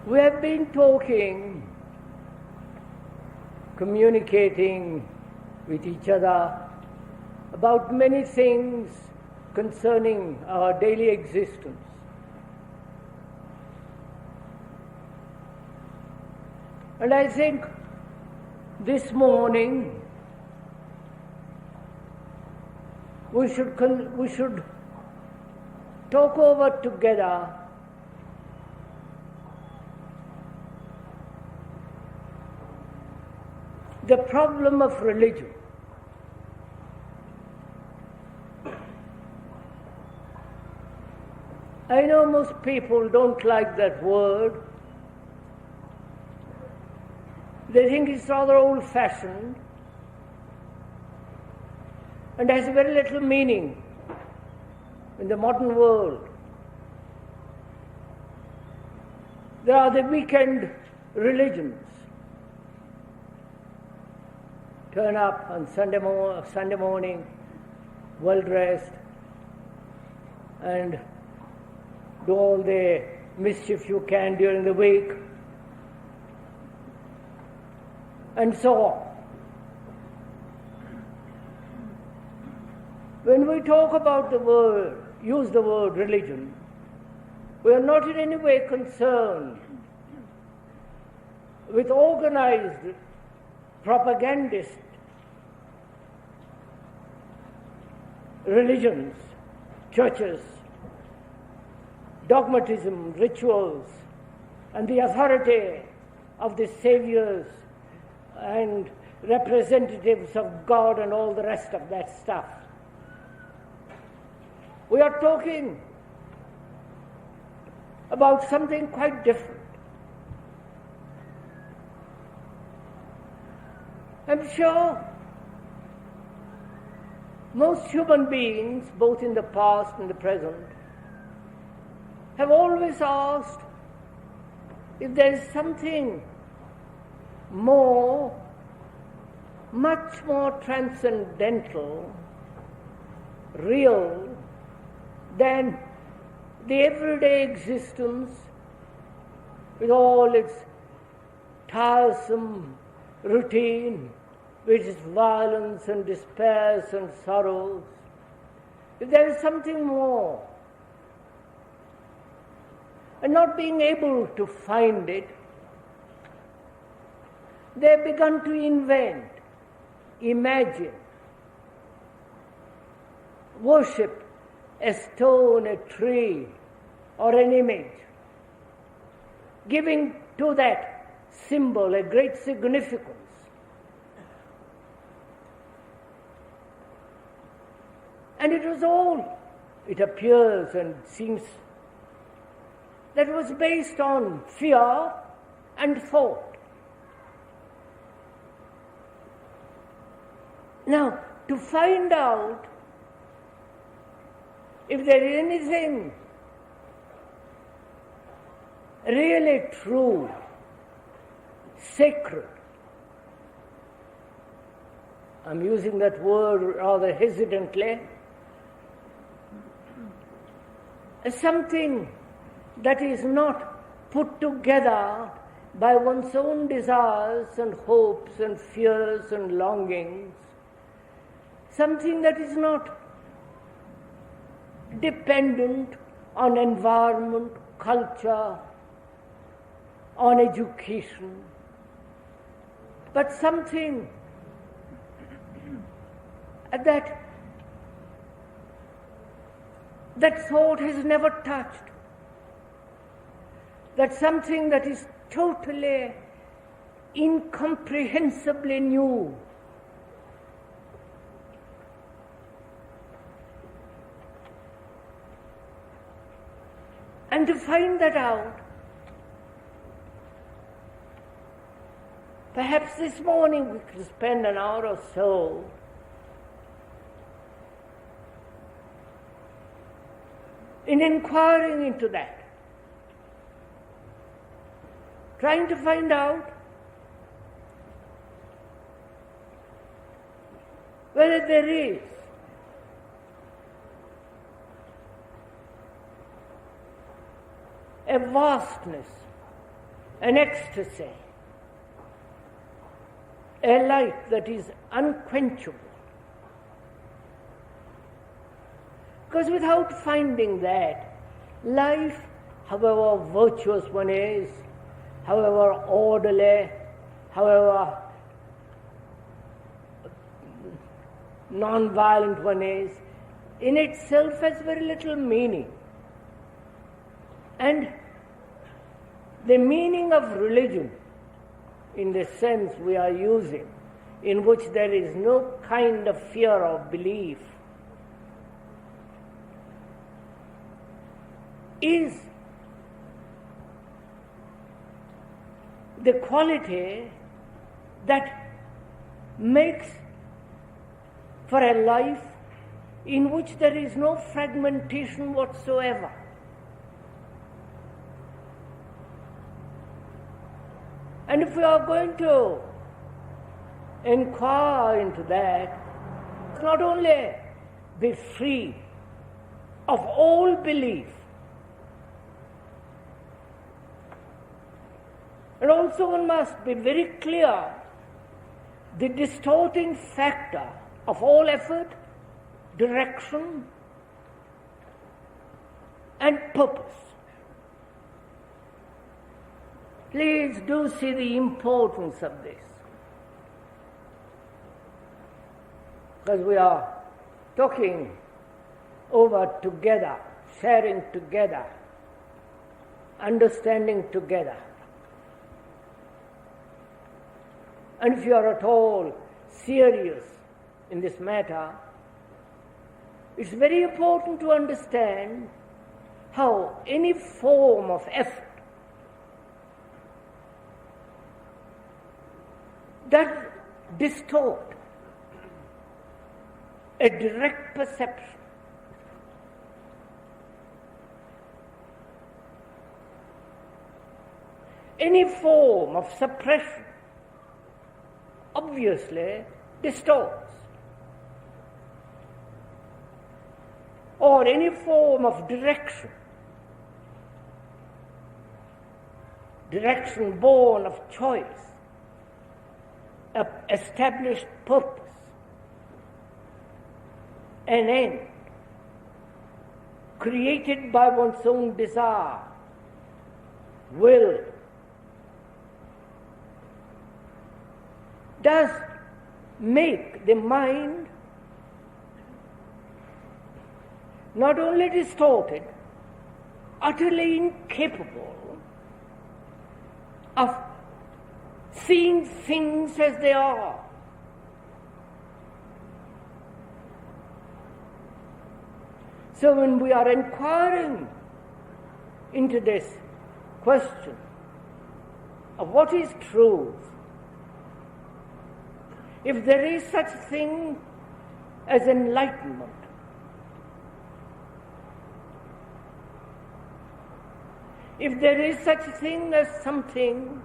We have been talking, communicating with each other about many things concerning our daily existence. And I think this morning we should talk over together the problem of religion. I know most people don't like that word. They think it's rather old-fashioned and has very little meaning in the modern world. There are the weekend religions. Turn up on Sunday morning, well-dressed, and do all the mischief you can during the week, and so on. When we talk about use the word religion, we are not in any way concerned with organized propagandist religions, churches, dogmatism, rituals, and the authority of the saviors and representatives of God and all the rest of that stuff. We are talking about something quite different. I'm sure most human beings, both in the past and the present, have always asked if there is something more, much more transcendental, real, than the everyday existence with all its tiresome routine, with its violence and despairs and sorrows. If there is something more, and not being able to find it, they have begun to invent, imagine, worship a stone, a tree, or an image, giving to that symbol a great significance. And it was all, it appears and seems, that was based on fear and thought. Now, to find out if there is anything really true, sacred, I'm using that word rather hesitantly, something that is not put together by one's own desires and hopes and fears and longings, something that is not dependent on environment, culture, on education, but something that thought has never touched, that something that is totally, incomprehensibly new. And to find that out, perhaps this morning we could spend an hour or so in inquiring into that, trying to find out whether there is a vastness an ecstasy, a light that is unquenchable. Because without finding that, life, however virtuous one is, however orderly, however non-violent one is, in itself has very little meaning. And the meaning of religion, in the sense we are using, in which there is no kind of fear or belief, is the quality that makes for a life in which there is no fragmentation whatsoever. And if we are going to inquire into that, not only be free of all belief, and also one must be very clear the distorting factor of all effort, direction, and purpose. Please do see the importance of this, because we are talking over together, sharing together, understanding together. And if you are at all serious in this matter, it's very important to understand how any form of effort does distort a direct perception. Any form of suppression obviously distorts. Or any form of direction born of choice, of established purpose, an end, created by one's own desire, will, does make the mind not only distorted, utterly incapable of seeing things as they are. So when we are inquiring into this question of what is truth, if there is such thing as enlightenment, if there is such thing as something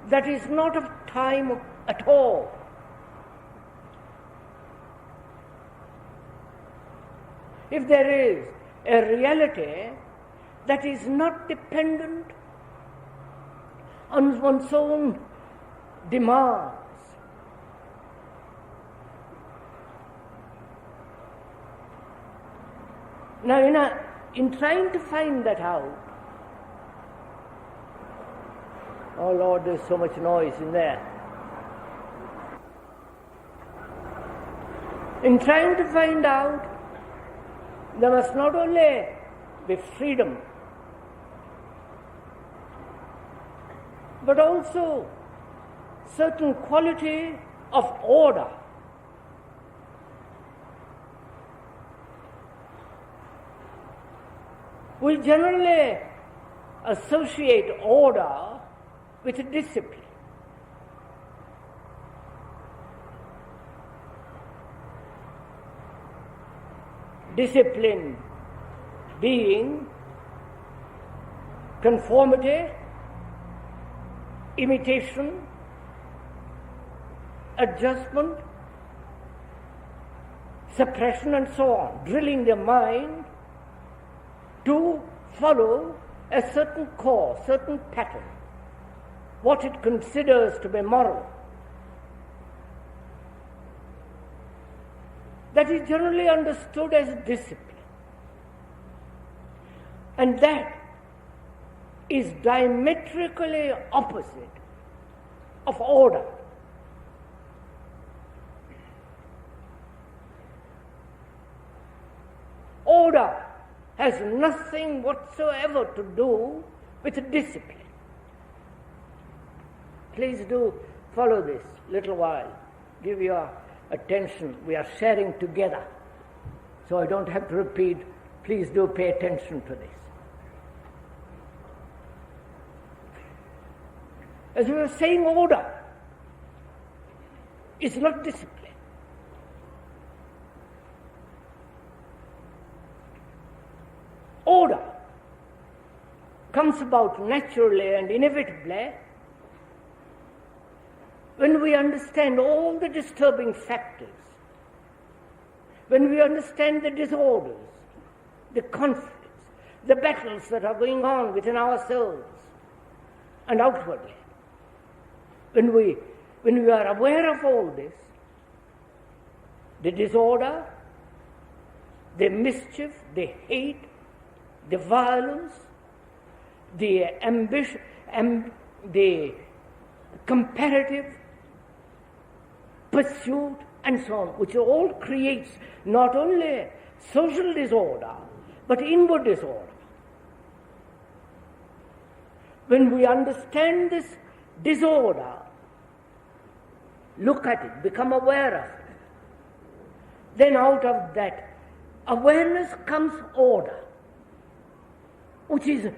that is not of time at all, if there is a reality that is not dependent on one's own demands, now in trying to find that out, oh Lord, there's so much noise in there. In trying to find out, there must not only be freedom, but also certain quality of order. We generally associate order with discipline. Discipline being conformity, imitation, adjustment, suppression, and so on, drilling the mind to follow a certain course, certain pattern. what it considers to be moral. That is generally understood as discipline. And that is diametrically opposite of order. Order has nothing whatsoever to do with discipline. Please do follow this little while. Give your attention. We are sharing together. So I don't have to repeat. Please do pay attention to this. As we were saying, order is not discipline. Order comes about naturally and inevitably when we understand all the disturbing factors, when we understand the disorders, the conflicts, the battles that are going on within ourselves and outwardly. When we are aware of all this, the disorder, the mischief, the hate, the violence, the ambition, the comparative pursuit, and so on, which all creates not only social disorder, but inward disorder. When we understand this disorder, look at it, become aware of it, then out of that awareness comes order, which is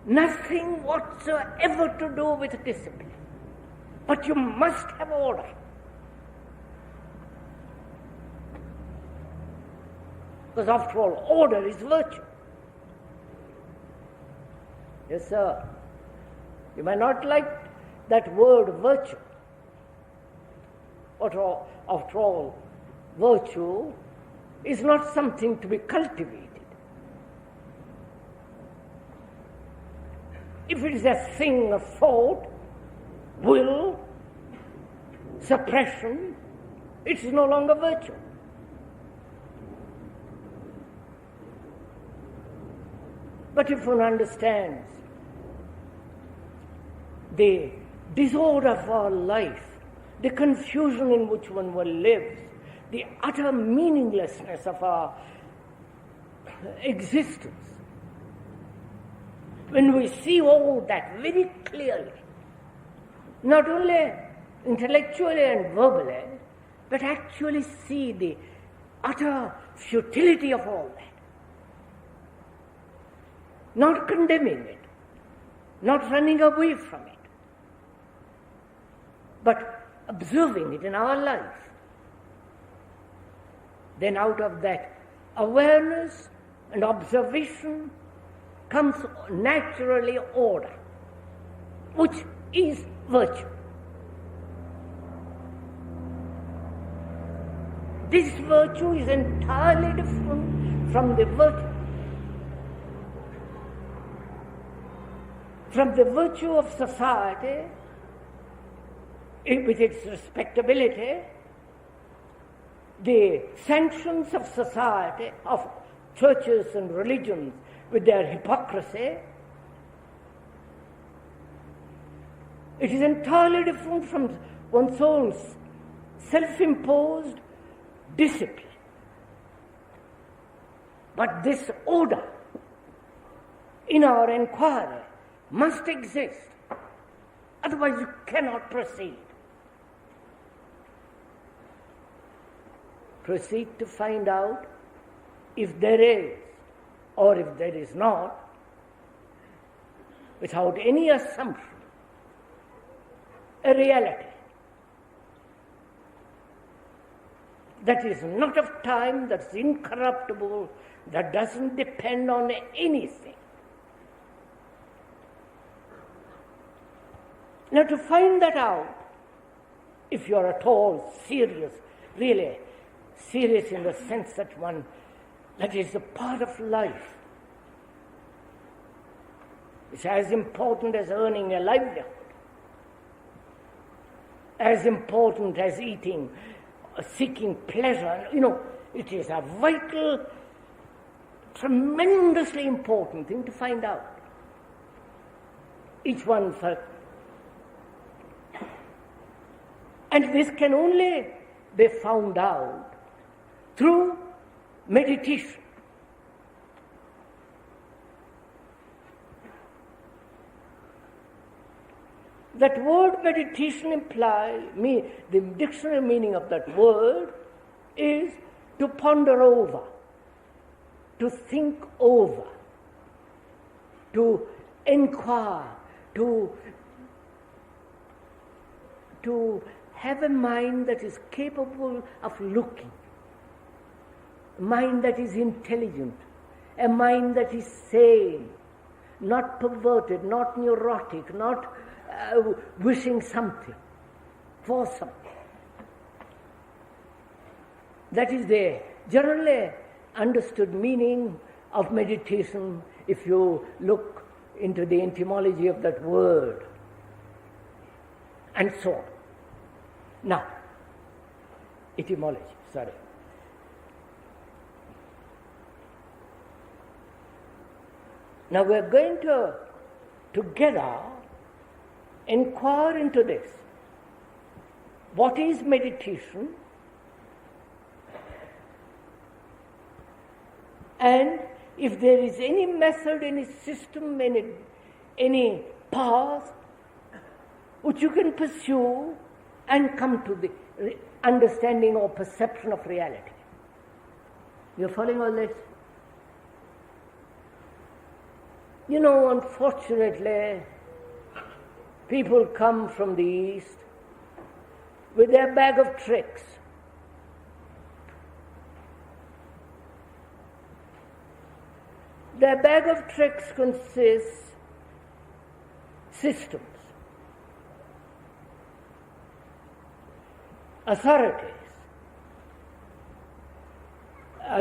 nothing whatsoever to do with discipline. But you must have order. Because after all, order is virtue. Yes, sir. You may not like that word virtue. After all, virtue is not something to be cultivated. If it is a thing of thought, will, suppression, it is no longer virtue. But if one understands the disorder of our life, the confusion in which one lives, the utter meaninglessness of our existence, when we see all that very clearly, not only intellectually and verbally, but actually see the utter futility of all that, not condemning it, not running away from it, but observing it in our life, then out of that awareness and observation comes naturally order, which is virtue. This virtue is entirely different from the virtue of society, with its respectability, the sanctions of society, of churches and religions with their hypocrisy. It is entirely different from one's own self-imposed discipline. But this order in our inquiry must exist, otherwise you cannot proceed. Proceed to find out if there is or if there is not, without any assumption, a reality that is not of time, that's incorruptible, that doesn't depend on anything. Now, to find that out, if you are at all serious, really serious in the sense that is a part of life, it's as important as earning a livelihood. as important as eating, seeking pleasure. It is a vital, tremendously important thing to find out. Each one for. And this can only be found out through meditation. That word meditation the dictionary meaning of that word is to ponder over, to think over, to inquire, to have a mind that is capable of looking, a mind that is intelligent, a mind that is sane, not perverted, not neurotic, not wishing something for something. That is the generally understood meaning of meditation if you look into the etymology of that word, and so on. Now, etymology, sorry. Now we are going to together inquire into this. What is meditation? And if there is any method, any system, any path which you can pursue and come to the understanding or perception of reality. You're following all this? Unfortunately, people come from the East with their bag of tricks. Their bag of tricks consists systems, authorities.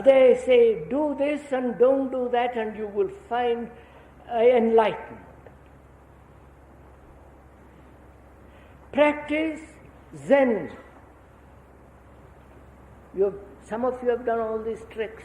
They say, do this and don't do that, and you will find enlightenment. Practice Zen. Some of you have done all these tricks.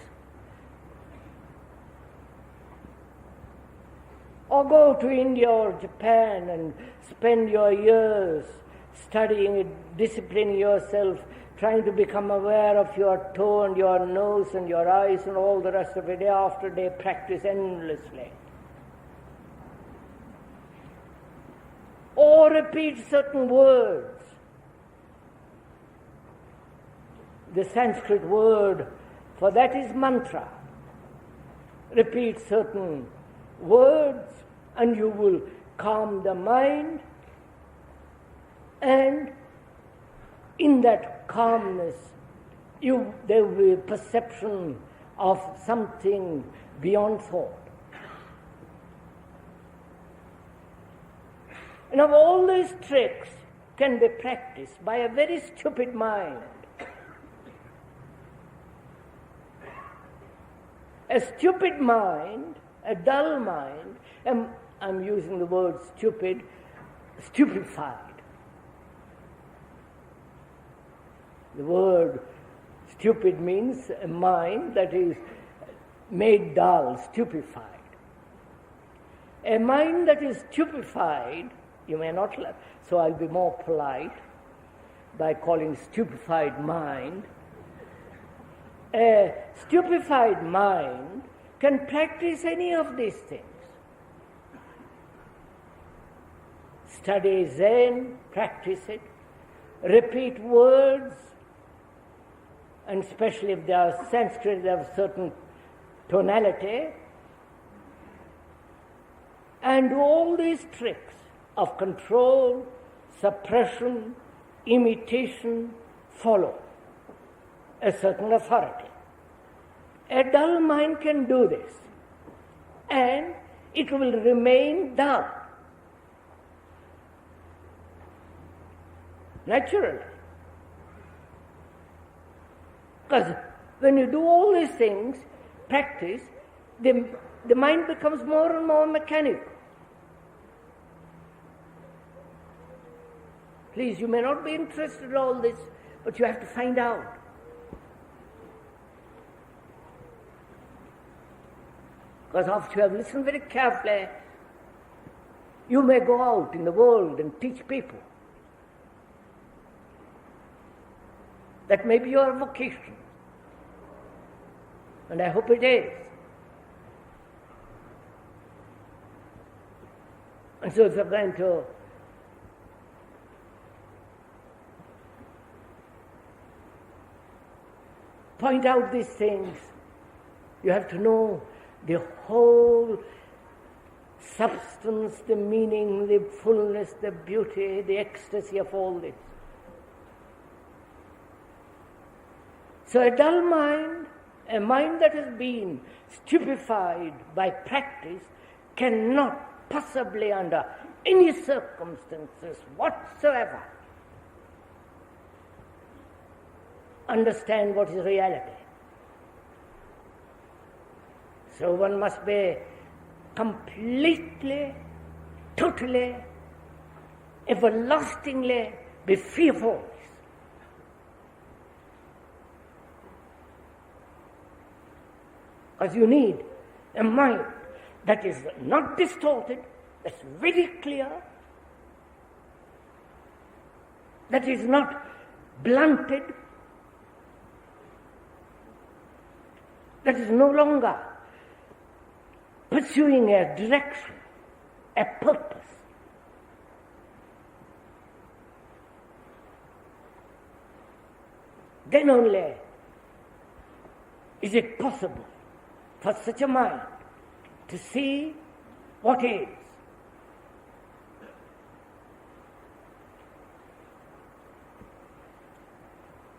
Or go to India or Japan and spend your years studying it, disciplining yourself, trying to become aware of your toe and your nose and your eyes and all the rest of it. Day after day, practice endlessly. Or repeat certain words. The Sanskrit word for that is mantra. Repeat certain words and you will calm the mind, and in that calmness there will be a perception of something beyond thought. Now all these tricks can be practiced by a very stupid mind. A stupid mind, a dull mind, and I'm using the word stupid, stupefied. The word stupid means a mind that is made dull, stupefied. A mind that is stupefied, you may not laugh, so I'll be more polite by calling stupefied mind. A stupefied mind can practice any of these things. Study Zen, practice it, repeat words, and especially if they are Sanskrit, they have certain tonality, and do all these tricks of control, suppression, imitation, follow a certain authority. A dull mind can do this, and it will remain dull. Naturally. Because when you do all these things, practice, the mind becomes more and more mechanical. Please, you may not be interested in all this, but you have to find out. Because after you have listened very carefully, you may go out in the world and teach people. That may be your vocation. And I hope it is. And so if you're going to point out these things, you have to know the whole substance, the meaning, the fullness, the beauty, the ecstasy of all this. So a dull mind, a mind that has been stupefied by practice, cannot possibly under any circumstances whatsoever understand what is reality. So one must be completely, totally, everlastingly be free of all this. Because you need a mind that is not distorted, that's very clear, that is not blunted, that is no longer pursuing a direction, a purpose. Then only is it possible for such a mind to see what is.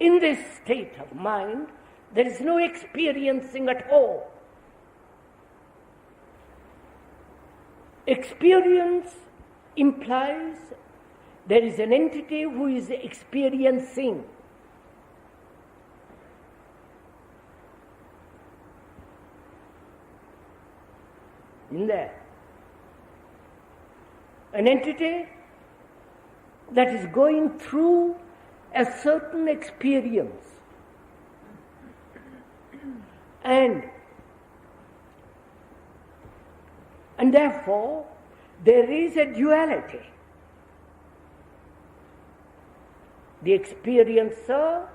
In this state of mind, there is no experiencing at all. Experience implies there is an entity who is experiencing. In there. An entity that is going through a certain experience. And therefore, there is a duality. The experiencer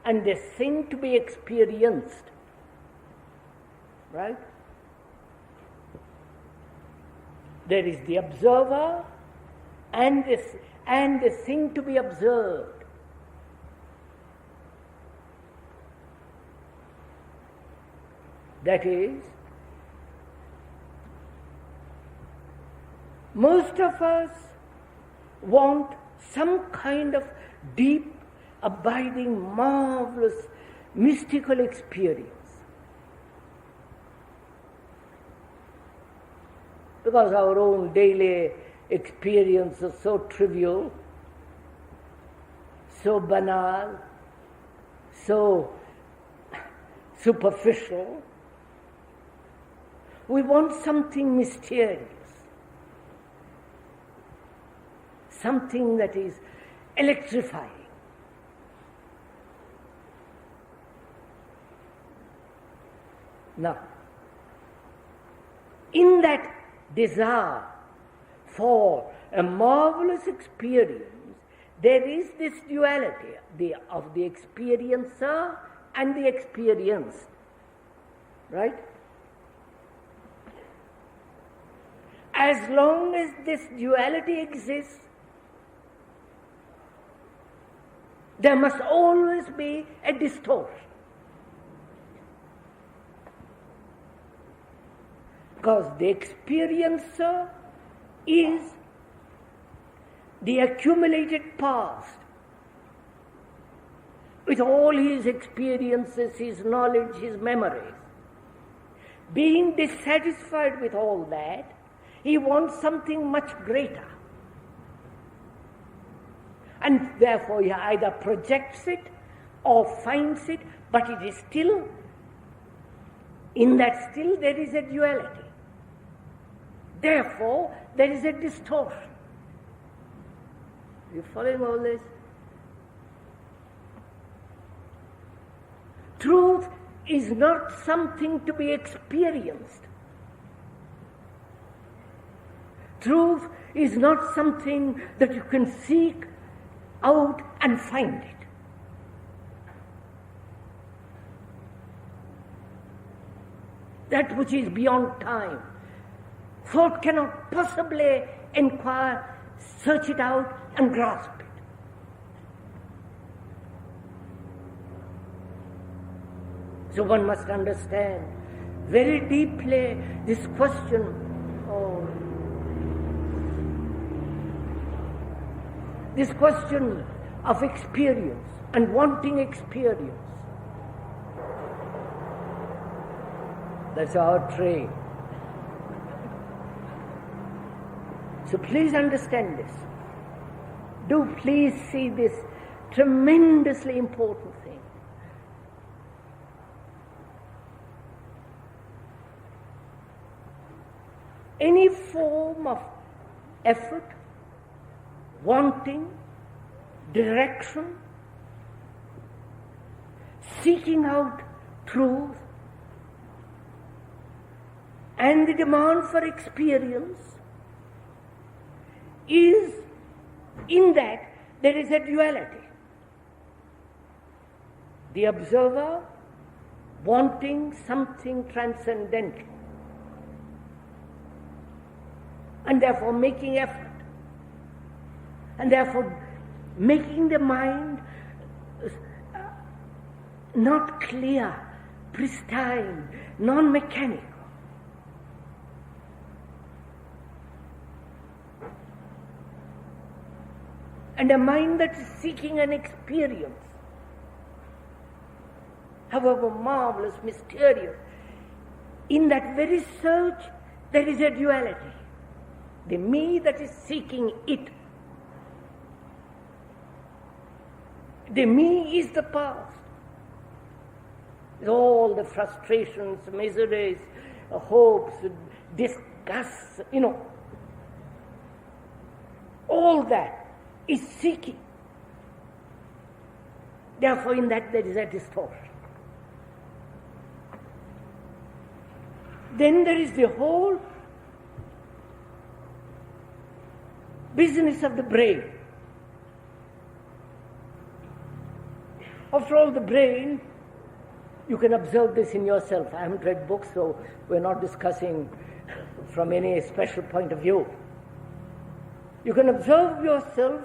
and the thing to be experienced. Right? There is the observer and the thing to be observed. That is, most of us want some kind of deep, abiding, marvelous, mystical experience. Because our own daily experience is so trivial, so banal, so superficial. We want something mysterious, something that is electrifying. Now, in that desire for a marvelous experience, there is this duality of the experiencer and the experienced, right? As long as this duality exists, there must always be a distortion. Because the experiencer is the accumulated past with all his experiences, his knowledge, his memories. Being dissatisfied with all that, he wants something much greater. And therefore he either projects it or finds it, but it is still, in that still there is a duality. Therefore, there is a distortion. You following all this? Truth is not something to be experienced. Truth is not something that you can seek out and find it. That which is beyond time. Thought cannot possibly inquire, search it out and grasp it. So one must understand very deeply this question of experience and wanting experience. That's our trade. So please understand this. Do please see this tremendously important thing. Any form of effort, wanting, direction, seeking out truth, and the demand for experience is, in that, there is a duality. The observer wanting something transcendental, and therefore making effort, and therefore making the mind not clear, pristine, non-mechanical. And a mind that is seeking an experience, however marvelous, mysterious, in that very search there is a duality. The me that is seeking it. The me is the past. With all the frustrations, miseries, hopes, disgusts, all that is seeking. Therefore, in that there is a distortion. Then there is the whole business of the brain. After all, the brain, you can observe this in yourself. I haven't read books, so we're not discussing from any special point of view. You can observe yourself,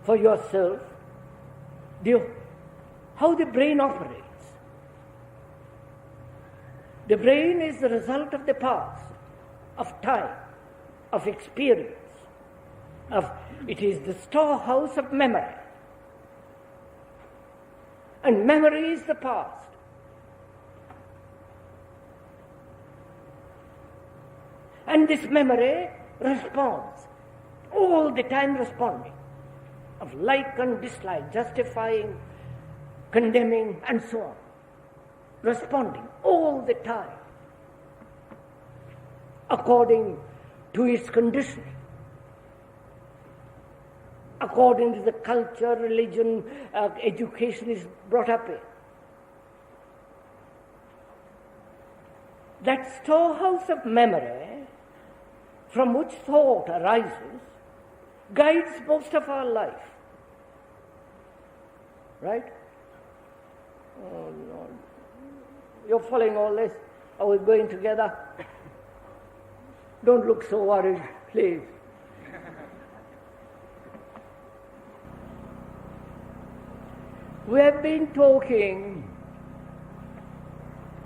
for yourself, how the brain operates. The brain is the result of the past, of time, of experience. It is the storehouse of memory. And memory is the past. And this memory responds, all the time responding, of like and dislike, justifying, condemning, and so on. Responding all the time, according to its conditioning, according to the culture, religion, education is brought up in. That storehouse of memory from which thought arises guides most of our life. Right? Oh, Lord. You're following all this? Are we going together? Don't look so worried, please. We have been talking